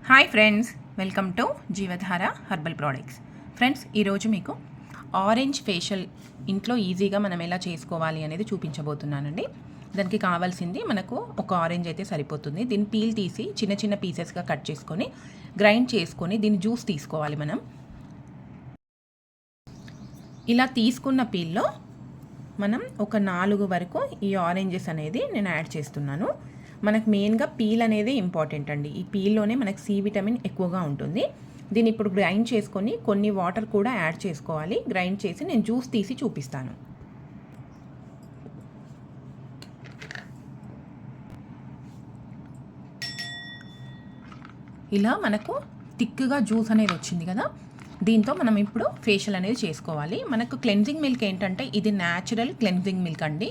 Hi friends, welcome to Jeevadhara herbal products. Friends, ఈరోజు మీకు orange facial ఇంట్లో ఈజీగా మనం ఎలా చేసుకోవాలి అనేది చూపించబోతున్నానండి. దానికి కావాల్సింది మనకు ఒక ఆరెంజ్ అయితే సరిపోతుంది. దీన్ని పీల్ తీసి చిన్న చిన్న పీసెస్గా కట్ చేసుకొని గ్రైండ్ చేసుకొని దీని జ్యూస్ తీసుకోవాలి. మనం ఇలా తీసుకున్న పీల్లో మనం ఒక 4 వరకు ఈ ఆరెంజెస్ అనేది నేను యాడ్ చేస్తున్నాను. మనకు మెయిన్గా పీల్ అనేది ఇంపార్టెంట్ అండి. ఈ పీల్లోనే మనకు సి విటమిన్ ఎక్కువగా ఉంటుంది. దీన్ని ఇప్పుడు గ్రైండ్ చేసుకొని కొన్ని వాటర్ కూడా యాడ్ చేసుకోవాలి. గ్రైండ్ చేసి నేను జ్యూస్ తీసి చూపిస్తాను. ఇలా మనకు థిక్గా జ్యూస్ అనేది వచ్చింది కదా, దీంతో మనం ఇప్పుడు ఫేషియల్ అనేది చేసుకోవాలి. మనకు క్లెన్జింగ్ మిల్క్ ఏంటంటే ఇది న్యాచురల్ క్లెన్జింగ్ మిల్క్ అండి.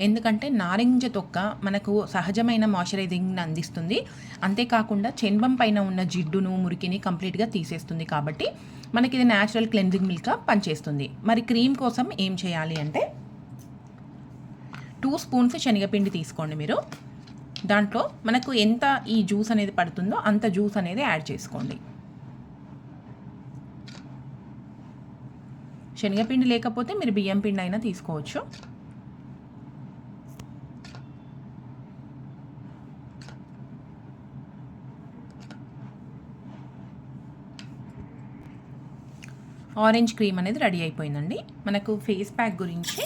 ఎందుకంటే నారింజ తొక్క మనకు సహజమైన మాయిశ్చరైజింగ్ని అందిస్తుంది. అంతేకాకుండా చర్మం పైన ఉన్న జిడ్డును మురికిని కంప్లీట్గా తీసేస్తుంది. కాబట్టి మనకి ఇది న్యాచురల్ క్లెన్జింగ్ మిల్క్గా పనిచేస్తుంది. మరి క్రీమ్ కోసం ఏం చేయాలి అంటే 2 స్పూన్స్ శనగపిండి తీసుకోండి మీరు. దాంట్లో మనకు ఎంత ఈ జ్యూస్ అనేది పడుతుందో అంత జ్యూస్ అనేది యాడ్ చేసుకోండి. శనగపిండి లేకపోతే మీరు బియ్యం పిండి అయినా తీసుకోవచ్చు. ఆరెంజ్ క్రీమ్ అనేది రెడీ అయిపోయిందండి. మనకు ఫేస్ ప్యాక్ గురించి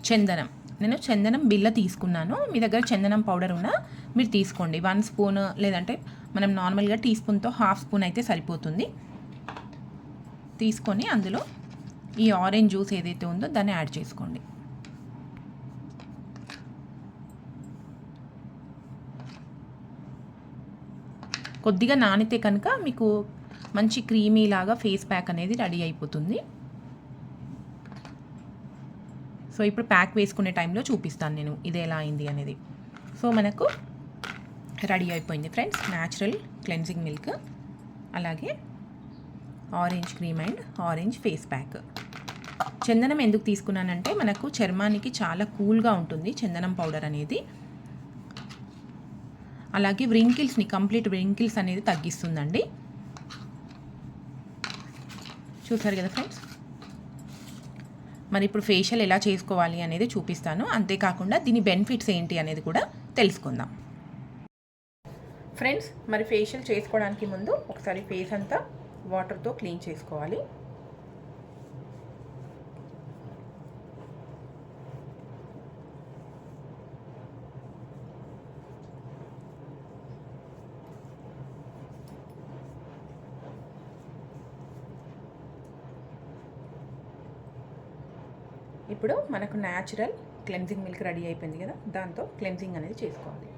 చందనం, నేను చందనం బిళ్ళ తీసుకున్నాను. మీ దగ్గర చందనం పౌడర్ ఉన్నా మీరు తీసుకోండి. 1 స్పూన్ లేదంటే మనం నార్మల్గా టీ స్పూన్తో 1/2 స్పూన్ అయితే సరిపోతుంది. తీసుకొని అందులో ఈ ఆరెంజ్ జ్యూస్ ఏదైతే ఉందో దాన్ని యాడ్ చేసుకోండి. కొద్దిగా నానితే కనుక మీకు మంచి క్రీమీ లాగా ఫేస్ ప్యాక్ అనేది రెడీ అయిపోతుంది. సో ఇప్పుడు ప్యాక్ వేసుకునే టైంలో చూపిస్తాను నేను ఇది ఎలా అయింది అనేది. సో మనకు రెడీ అయిపోయింది ఫ్రెండ్స్, న్యాచురల్ క్లెన్జింగ్ మిల్క్ అలాగే orange cream and orange face pack. చందనం ఎందుకు తీసుకున్నానంటే మనకు చర్మానికి చాలా కూల్గా ఉంటుంది చందనం పౌడర్ అనేది. అలాగే వ్రింకిల్స్ని, కంప్లీట్ వ్రింకిల్స్ అనేది తగ్గిస్తుందండి. చూసారు కదా ఫ్రెండ్స్. మరి ఇప్పుడు ఫేషియల్ ఎలా చేసుకోవాలి అనేది చూపిస్తాను. అంతేకాకుండా దీని బెనిఫిట్స్ ఏంటి అనేది కూడా తెలుసుకుందాం. ఫ్రెండ్స్, మరి ఫేషియల్ చేసుకోవడానికి ముందు ఒకసారి ఫేస్ అంతా వాటర్తో క్లీన్ చేసుకోవాలి. ఇప్పుడు మనకు న్యాచురల్ క్లెన్జింగ్ మిల్క్ రెడీ అయిపోయింది కదా, దాంతో క్లెన్జింగ్ అనేది చేసుకోవాలి.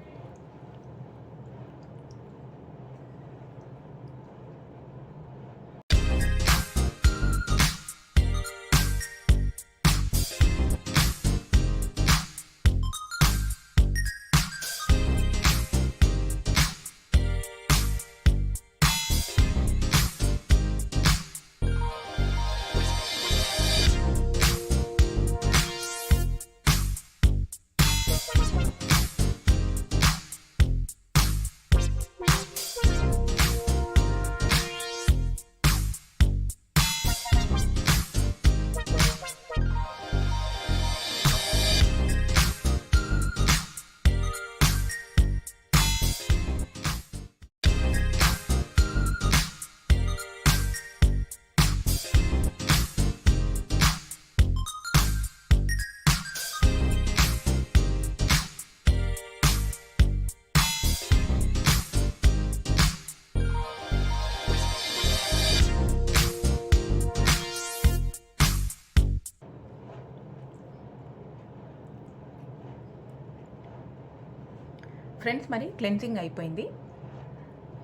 ఫ్రెండ్స్, మరి క్లెన్జింగ్ అయిపోయింది.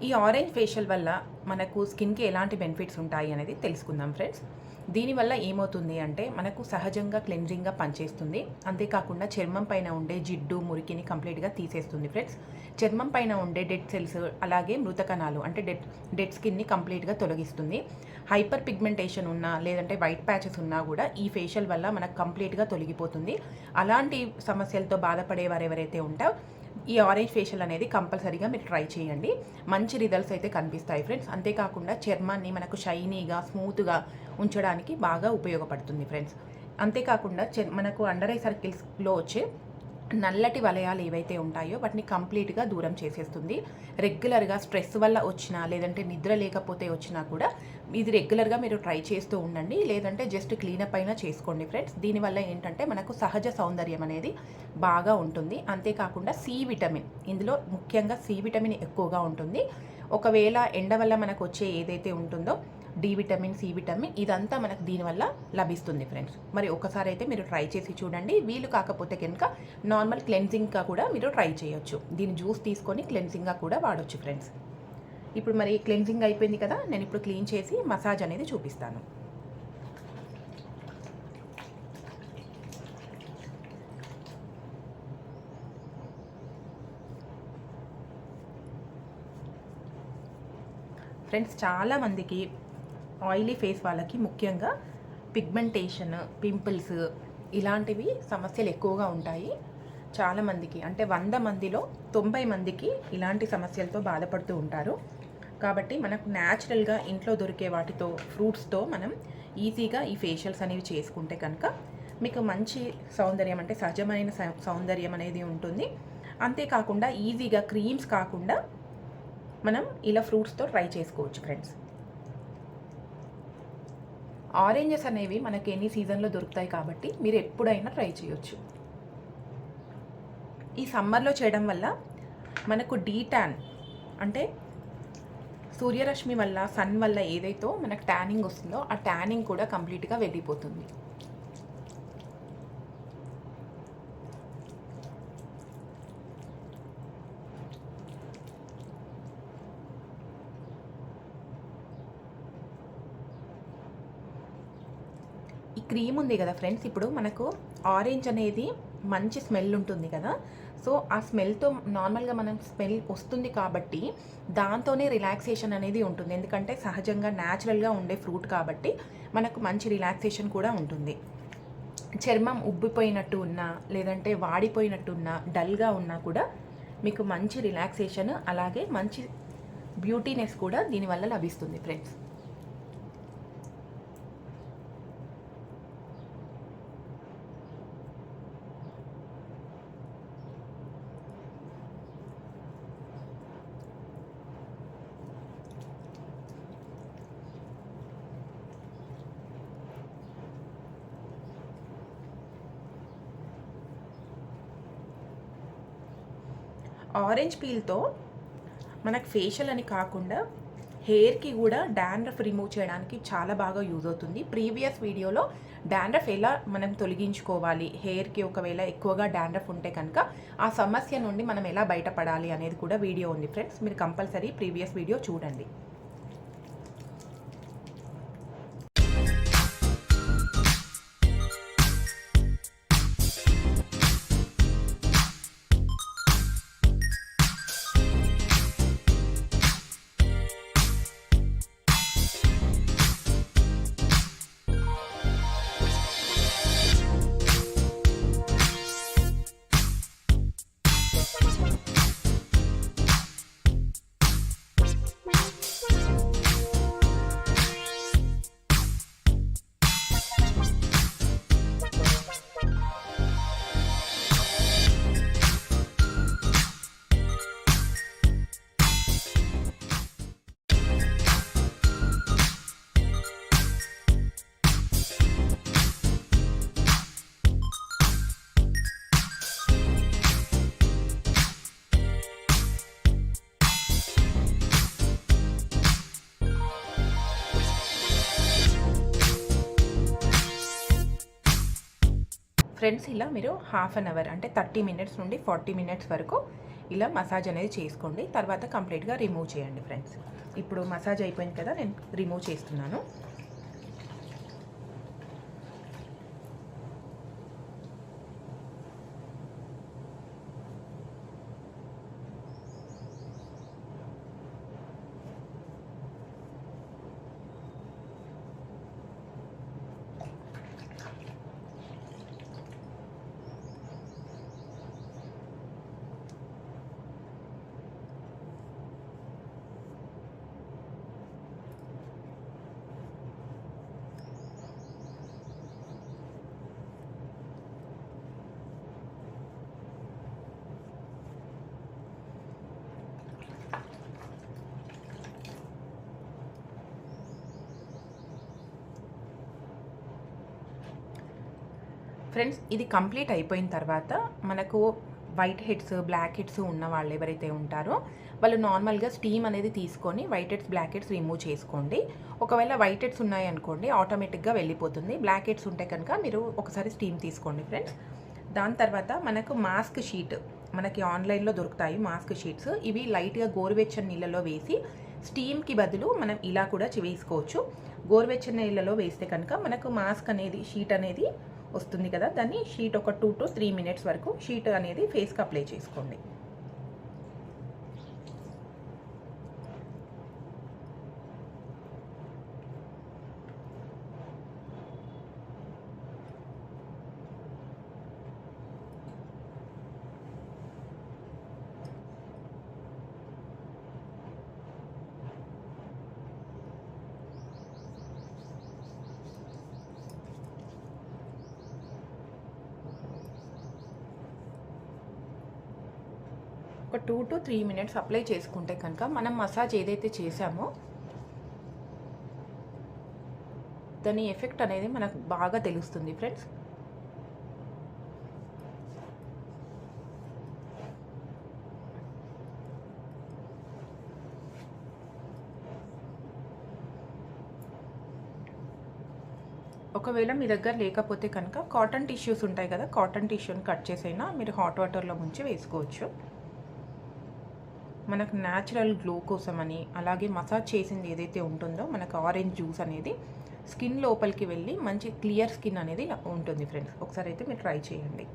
ఈ ఆరెంజ్ ఫేషియల్ వల్ల మనకు స్కిన్కి ఎలాంటి బెనిఫిట్స్ ఉంటాయి అనేది తెలుసుకుందాం ఫ్రెండ్స్. దీనివల్ల ఏమవుతుంది అంటే మనకు సహజంగా క్లెన్జింగ్గా పనిచేస్తుంది. అంతేకాకుండా చర్మం పైన ఉండే జిడ్డు మురికిని కంప్లీట్గా తీసేస్తుంది ఫ్రెండ్స్. చర్మం పైన ఉండే డెడ్ సెల్స్ అలాగే మృత కణాలు అంటే డెడ్ స్కిన్ని కంప్లీట్గా తొలగిస్తుంది. హైపర్ పిగ్మెంటేషన్ ఉన్నా లేదంటే వైట్ ప్యాచెస్ ఉన్నా కూడా ఈ ఫేషియల్ వల్ల మనకు కంప్లీట్గా తొలగిపోతుంది. అలాంటి సమస్యలతో బాధపడేవారు ఎవరైతే ఉంటారో ఈ ఆరెంజ్ ఫేషియల్ అనేది కంపల్సరీగా మీరు ట్రై చేయండి. మంచి రిజల్ట్స్ అయితే కనిపిస్తాయి ఫ్రెండ్స్. అంతేకాకుండా చర్మాన్ని మనకు షైనీగా, స్మూత్గా ఉంచడానికి బాగా ఉపయోగపడుతుంది ఫ్రెండ్స్. అంతేకాకుండా మనకు అండర్ ఐ సర్కిల్స్లో వచ్చే నల్లటి వలయాలు ఏవైతే ఉంటాయో వాటిని కంప్లీట్గా దూరం చేసేస్తుంది. రెగ్యులర్గా స్ట్రెస్ వల్ల వచ్చినా, లేదంటే నిద్ర లేకపోతే వచ్చినా కూడా ఇది రెగ్యులర్గా మీరు ట్రై చేస్తూ ఉండండి. లేదంటే జస్ట్ క్లీనప్ అయినా చేసుకోండి ఫ్రెండ్స్. దీనివల్ల ఏంటంటే మనకు సహజ సౌందర్యం అనేది బాగా ఉంటుంది. అంతేకాకుండా సి విటమిన్, ఇందులో ముఖ్యంగా సి విటమిన్ ఎక్కువగా ఉంటుంది. ఒకవేళ ఎండ వల్ల మనకు వచ్చే ఏదైతే ఉంటుందో డి విటమిన్, సి విటమిన్, ఇదంతా మనకు దీనివల్ల లభిస్తుంది ఫ్రెండ్స్. మరి ఒకసారి అయితే మీరు ట్రై చేసి చూడండి. వీలు కాకపోతే కనుక నార్మల్ క్లెన్జింగ్గా కూడా మీరు ట్రై చేయొచ్చు. దీని జ్యూస్ తీసుకొని క్లెన్జింగ్గా కూడా వాడొచ్చు ఫ్రెండ్స్. ఇప్పుడు మరి క్లెన్జింగ్ అయిపోయింది కదా, నేను ఇప్పుడు క్లీన్ చేసి మసాజ్ అనేది చూపిస్తాను. ఫ్రెండ్స్, చాలామందికి ఆయిలీ ఫేస్ వాళ్ళకి ముఖ్యంగా పిగ్మెంటేషన్, పింపుల్స్ ఇలాంటివి సమస్యలు ఎక్కువగా ఉంటాయి. చాలామందికి అంటే 100 మందిలో 90 మందికి ఇలాంటి సమస్యలతో బాధపడుతూ ఉంటారు. కాబట్టి మనకు న్యాచురల్గా ఇంట్లో దొరికే వాటితో, ఫ్రూట్స్తో మనం ఈజీగా ఈ ఫేషియల్స్ అనేవి చేసుకుంటే కనుక మీకు మంచి సౌందర్యం, అంటే సహజమైన సౌందర్యం అనేది ఉంటుంది. అంతేకాకుండా ఈజీగా క్రీమ్స్ కాకుండా మనం ఇలా ఫ్రూట్స్తో ట్రై చేసుకోవచ్చు ఫ్రెండ్స్. ఆరెంజెస్ అనేవి మనకి ఎనీ సీజన్లో దొరుకుతాయి కాబట్టి మీరు ఎప్పుడైనా ట్రై చేయొచ్చు. ఈ సమ్మర్లో చేయడం వల్ల మనకు డీటాన్, అంటే సూర్యరశ్మి వల్ల, సన్ వల్ల ఏదైతే మనకు ట్యానింగ్ వస్తుందో ఆ ట్యానింగ్ కూడా కంప్లీట్గా వెళ్ళిపోతుంది. ఈ క్రీమ్ ఉంది కదా ఫ్రెండ్స్, ఇప్పుడు మనకు ఆరెంజ్ అనేది మంచి స్మెల్ ఉంటుంది కదా. సో ఆ స్మెల్తో నార్మల్గా మనం స్మెల్ వస్తుంది కాబట్టి దాంతోనే రిలాక్సేషన్ అనేది ఉంటుంది. ఎందుకంటే సహజంగా న్యాచురల్గా ఉండే ఫ్రూట్ కాబట్టి మనకు మంచి రిలాక్సేషన్ కూడా ఉంటుంది. చర్మం ఉబ్బిపోయినట్టు ఉన్నా, లేదంటే వాడిపోయినట్టు ఉన్నా, డల్గా ఉన్నా కూడా మీకు మంచి రిలాక్సేషన్, అలాగే మంచి బ్యూటీనెస్ కూడా దీనివల్ల లభిస్తుంది ఫ్రెండ్స్. ఆరెంజ్ పీల్తో మనకు ఫేషియల్ అని కాకుండా హెయిర్కి కూడా డాండ్రఫ్ రిమూవ్ చేయడానికి చాలా బాగా యూజ్ అవుతుంది. ప్రీవియస్ వీడియోలో డాండ్రఫ్ ఎలా మనం తొలగించుకోవాలి, హెయిర్కి ఒకవేళ ఎక్కువగా డాండ్రఫ్ ఉంటే కనుక ఆ సమస్య నుండి మనం ఎలా బయటపడాలి అనేది కూడా వీడియో ఉంది ఫ్రెండ్స్. మీరు కంపల్సరీ ప్రీవియస్ వీడియో చూడండి. ఫ్రెండ్స్, ఇలా మీరు హాఫ్ అన్ అవర్ అంటే 30 మినిట్స్ నుండి 40 మినిట్స్ వరకు ఇలా మసాజ్ అనేది చేసుకోండి. తర్వాత కంప్లీట్గా రిమూవ్ చేయండి ఫ్రెండ్స్. ఇప్పుడు మసాజ్ అయిపోయింది కదా, నేను రిమూవ్ చేస్తున్నాను. ఫ్రెండ్స్ ఇది కంప్లీట్ అయిపోయిన తర్వాత మనకు వైట్ హెడ్స్ బ్లాక్ హెడ్స్ ఉన్న వాళ్ళు ఎవరైతే ఉంటారో వాళ్ళు నార్మల్గా స్టీమ్ అనేది తీసుకొని white heads black heads remove చేసుకోండి. ఒకవేళ వైట్ హెడ్స్ ఉన్నాయనుకోండి ఆటోమేటిక్గా వెళ్ళిపోతుంది. బ్లాక్ హెడ్స్ ఉంటే కనుక మీరు ఒకసారి స్టీమ్ తీసుకోండి ఫ్రెండ్స్. దాని తర్వాత మనకు మాస్క్ షీట్ మనకి ఆన్లైన్లో దొరుకుతాయి మాస్క్ షీట్స్. ఇవి లైట్గా గోరువెచ్చని నీళ్ళలో వేసి స్టీమ్కి బదులు మనం ఇలా కూడా వేసుకోవచ్చు. గోరువెచ్చని నీళ్ళలో వేస్తే కనుక మనకు మాస్క్ అనేది షీట్ అనేది వస్తుంది కదా, దాన్ని షీట్ ఒక 2 to 3 minutes వరకు షీట్ అనేది ఫేస్కి అప్లై చేసుకోండి. ఒక 2 to 3 minutes అప్లై చేసుకుంటే కనుక మనం మసాజ్ ఏదైతే చేసామో దాని ఎఫెక్ట్ అనేది మనకు బాగా తెలుస్తుంది ఫ్రెండ్స్. ఒకవేళ మీ దగ్గర లేకపోతే కనుక కాటన్ టిష్యూస్ ఉంటాయి కదా, కాటన్ టిష్యూని కట్ చేసైనా మీరు హాట్ వాటర్లో ముంచి వేసుకోవచ్చు. మనకు న్యాచురల్ గ్లో కోసమని, అలాగే మసాజ్ చేసింది ఏదైతే ఉంటుందో మనకు ఆరెంజ్ జ్యూస్ అనేది స్కిన్ లోపలికి వెళ్ళి మంచి క్లియర్ స్కిన్ అనేది ఉంటుంది ఫ్రెండ్స్. ఒకసారి అయితే మీరు ట్రై చేయండి.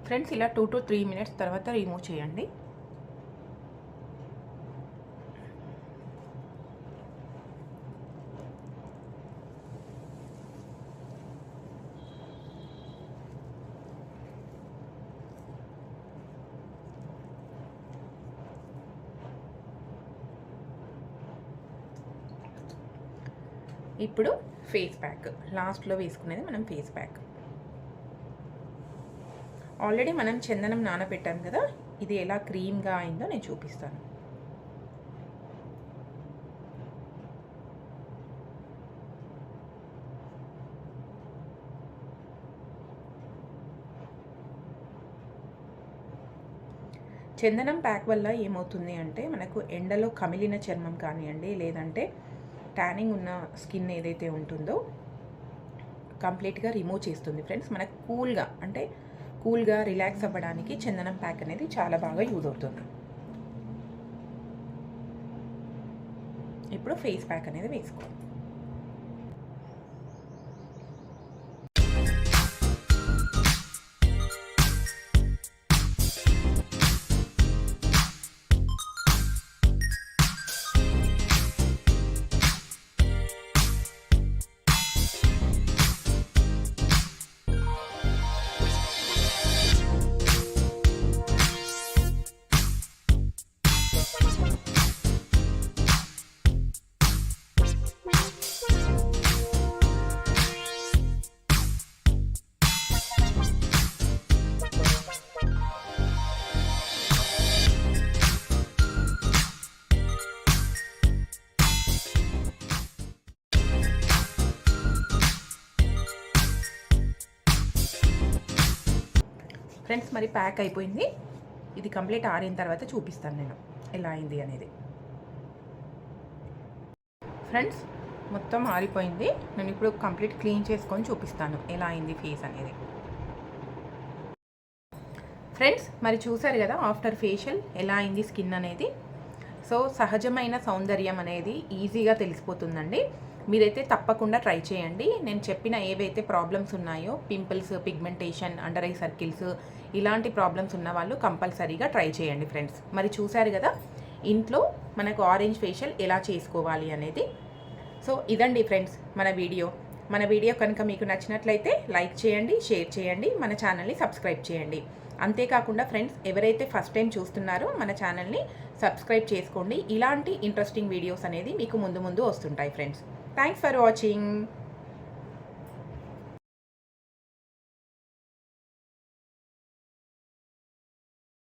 ఫ్రెండ్స్ ఇలా 2 to 3 minutes తర్వాత రిమూవ్ చేయండి. ఇప్పుడు ఫేస్ ప్యాక్ లాస్ట్లో వేసుకునేది మనం ఫేస్ ప్యాక్. ఆల్రెడీ మనం చందనం నానబెట్టాం కదా, ఇది ఎలా క్రీమ్గా అయిందో నేను చూపిస్తాను. చందనం ప్యాక్ వల్ల ఏమవుతుంది అంటే మనకు ఎండలో కమిలిన చర్మం కానివ్వండి, లేదంటే ట్యానింగ్ ఉన్న స్కిన్ ఏదైతే ఉంటుందో కంప్లీట్గా రిమూవ్ చేస్తుంది ఫ్రెండ్స్. మనకు కూల్గా రిలాక్స్ అవ్వడానికి చందనం ప్యాక్ అనేది చాలా బాగా యూజ్ అవుతుంది. ఇప్పుడు ఫేస్ ప్యాక్ అనేది వేసుకోండి. ఫ్రెండ్స్ మరి ప్యాక్ అయిపోయింది. ఇది కంప్లీట్ ఆరిన తర్వాత చూపిస్తాను నేను ఎలా అయింది అనేది. ఫ్రెండ్స్ మొత్తం ఆరిపోయింది. నేను ఇప్పుడు కంప్లీట్ క్లీన్ చేసుకొని చూపిస్తాను ఎలా అయింది ఫేస్ అనేది. ఫ్రెండ్స్ మరి చూసారు కదా ఆఫ్టర్ ఫేషియల్ ఎలా అయింది స్కిన్ అనేది. సో సహజమైన సౌందర్యం అనేది ఈజీగా తెలిసిపోతుందండి. మీరైతే తప్పకుండా ట్రై చేయండి. నేను చెప్పిన ఏవైతే ప్రాబ్లమ్స్ ఉన్నాయో pimples, pigmentation, under eye circles ఇలాంటి ప్రాబ్లమ్స్ ఉన్న వాళ్ళు కంపల్సరీగా ట్రై చేయండి ఫ్రెండ్స్. మరి చూసారు కదా ఇంట్లో మనకు ఆరెంజ్ ఫేషియల్ ఎలా చేసుకోవాలి అనేది. సో ఇదండి ఫ్రెండ్స్ మన వీడియో కనుక మీకు నచ్చినట్లయితే లైక్ చేయండి, షేర్ చేయండి, మన ఛానల్ని సబ్స్క్రైబ్ చేయండి. అంతేకాకుండా ఫ్రెండ్స్ ఎవరైతే ఫస్ట్ టైం చూస్తున్నారో మన ఛానల్ని సబ్స్క్రైబ్ చేసుకోండి. ఇలాంటి ఇంట్రెస్టింగ్ వీడియోస్ అనేది మీకు ముందు వస్తుంటాయి ఫ్రెండ్స్. Thanks for watching.